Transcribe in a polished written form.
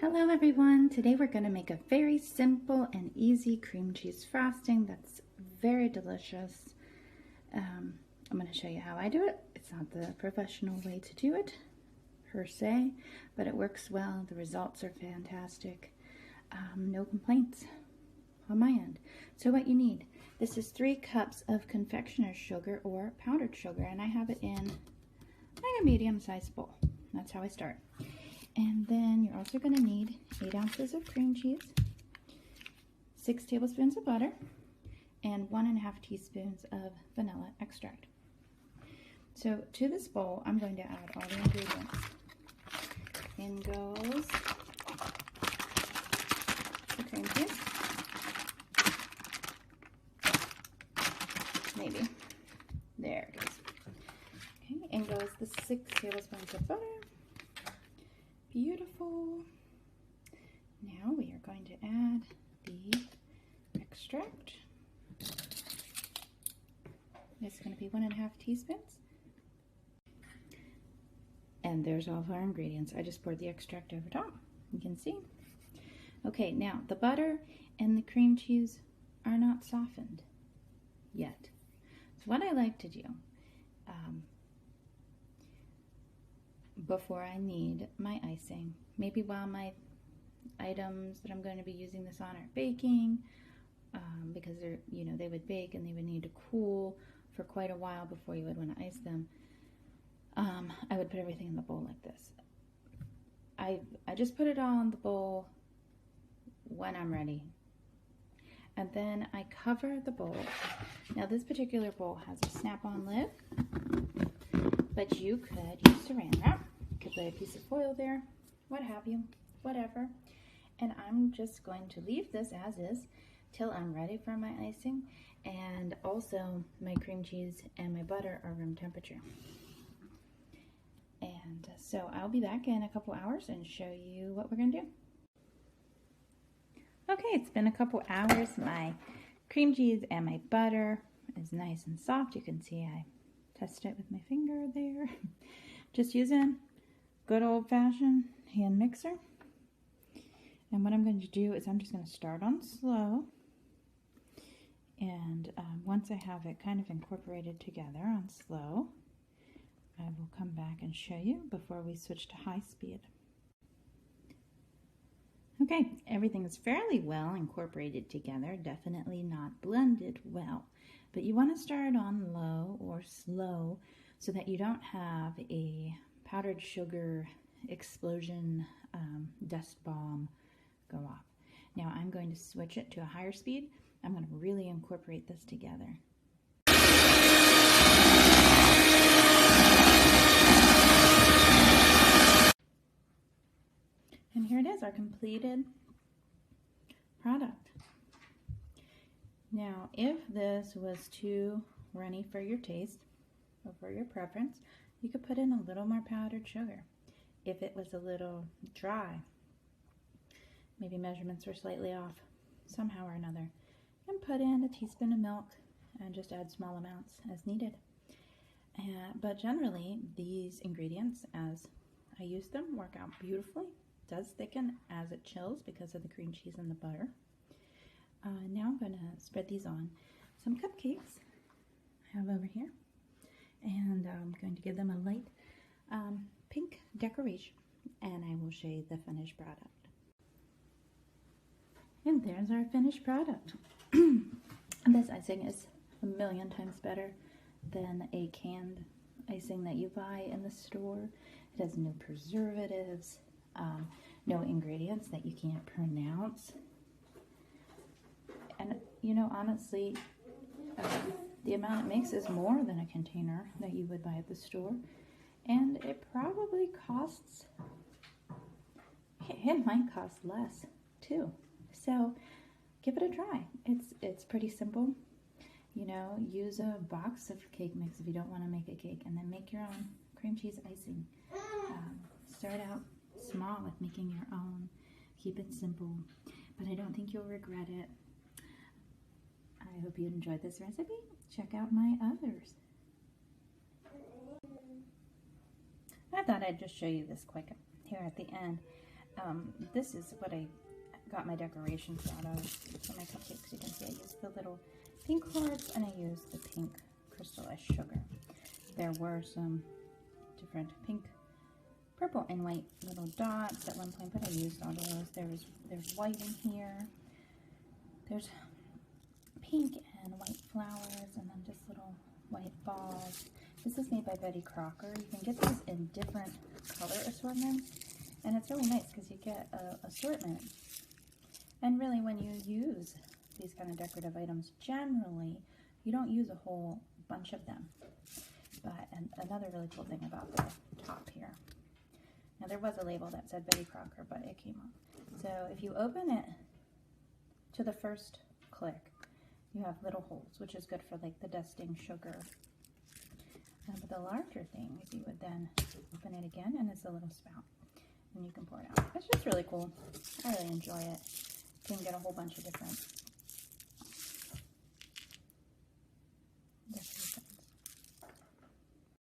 Hello everyone! Today we're going to make a very simple and easy cream cheese frosting that's very delicious. I'm going to show you how I do it. It's not the professional way to do it per se, but it works well. The results are fantastic. No complaints on my end. So what you need, this is 3 cups of confectioner's sugar or powdered sugar, and I have it in like a medium-sized bowl. That's how I start. And then you're also going to need 8 ounces of cream cheese, 6 tablespoons of butter, and 1.5 teaspoons of vanilla extract. So to this bowl, I'm going to add all the ingredients. In goes the cream cheese, maybe, there it goes. Okay, in goes the 6 tablespoons of butter. Beautiful. Now we are going to add the extract. It's going to be 1.5 teaspoons. And there's all of our ingredients. I just poured the extract over top. You can see. Okay, now the butter and the cream cheese are not softened yet. So what I like to do before I need my icing, maybe while my items that I'm going to be using this on are baking, because they're, they would bake and they would need to cool for quite a while before you would want to ice them. I would put everything in the bowl like this. I just put it all in the bowl when I'm ready, and then I cover the bowl. Now this particular bowl has a snap-on lid, but you could use saran wrap. You could lay a piece of foil there, what have you, whatever. And I'm just going to leave this as is till I'm ready for my icing. And also my cream cheese and my butter are room temperature. And so I'll be back in a couple hours and show you what we're gonna do. Okay, it's been a couple hours. My cream cheese and my butter is nice and soft. You can see I test it with my finger there. Just using good old-fashioned hand mixer. And what I'm going to do is I'm just going to start on slow. And once I have it kind of incorporated together on slow, I will come back and show you before we switch to high speed. Okay, everything is fairly well incorporated together, definitely not blended well. But you want to start on low or slow so that you don't have a powdered sugar explosion dust bomb go off. Now I'm going to switch it to a higher speed. I'm going to really incorporate this together. And here it is, our completed product. Now, if this was too runny for your taste or for your preference, you could put in a little more powdered sugar. If it was a little dry, maybe measurements were slightly off somehow or another, and put in a teaspoon of milk and just add small amounts as needed. But generally, these ingredients, as I use them, work out beautifully. It does thicken as it chills because of the cream cheese and the butter. Now I'm going to spread these on some cupcakes I have over here, and I'm going to give them a light pink decoration, and I will show you the finished product. And there's our finished product. This icing is a million times better than a canned icing that you buy in the store. It has no preservatives, no ingredients that you can't pronounce. And honestly, the amount it makes is more than a container that you would buy at the store. And it probably costs, it might cost less too. So give it a try. It's pretty simple. Use a box of cake mix if you don't want to make a cake, and then make your own cream cheese icing. Start out small with making your own. Keep it simple, but I don't think you'll regret it. I hope you enjoyed this recipe. Check out my others. I thought I'd just show you this quick here at the end. This is what I got my decorations out of for my cupcakes. You can see I used the little pink hearts and I used the pink crystallized sugar. There were some different pink, purple, and white little dots at one point, but I used all those. There's white in here. There's pink and white flowers, and then just little white balls. This is made by Betty Crocker. You can get these in different color assortments, and it's really nice because you get an assortment. And really, when you use these kind of decorative items, generally, you don't use a whole bunch of them. But another really cool thing about the top here. Now, there was a label that said Betty Crocker, but it came off. So if you open it to the first click, you have little holes, which is good for like the dusting sugar. But the larger thing is you would then open it again, and it's a little spout, and you can pour it out. It's just really cool. I really enjoy it. You can get a whole bunch of different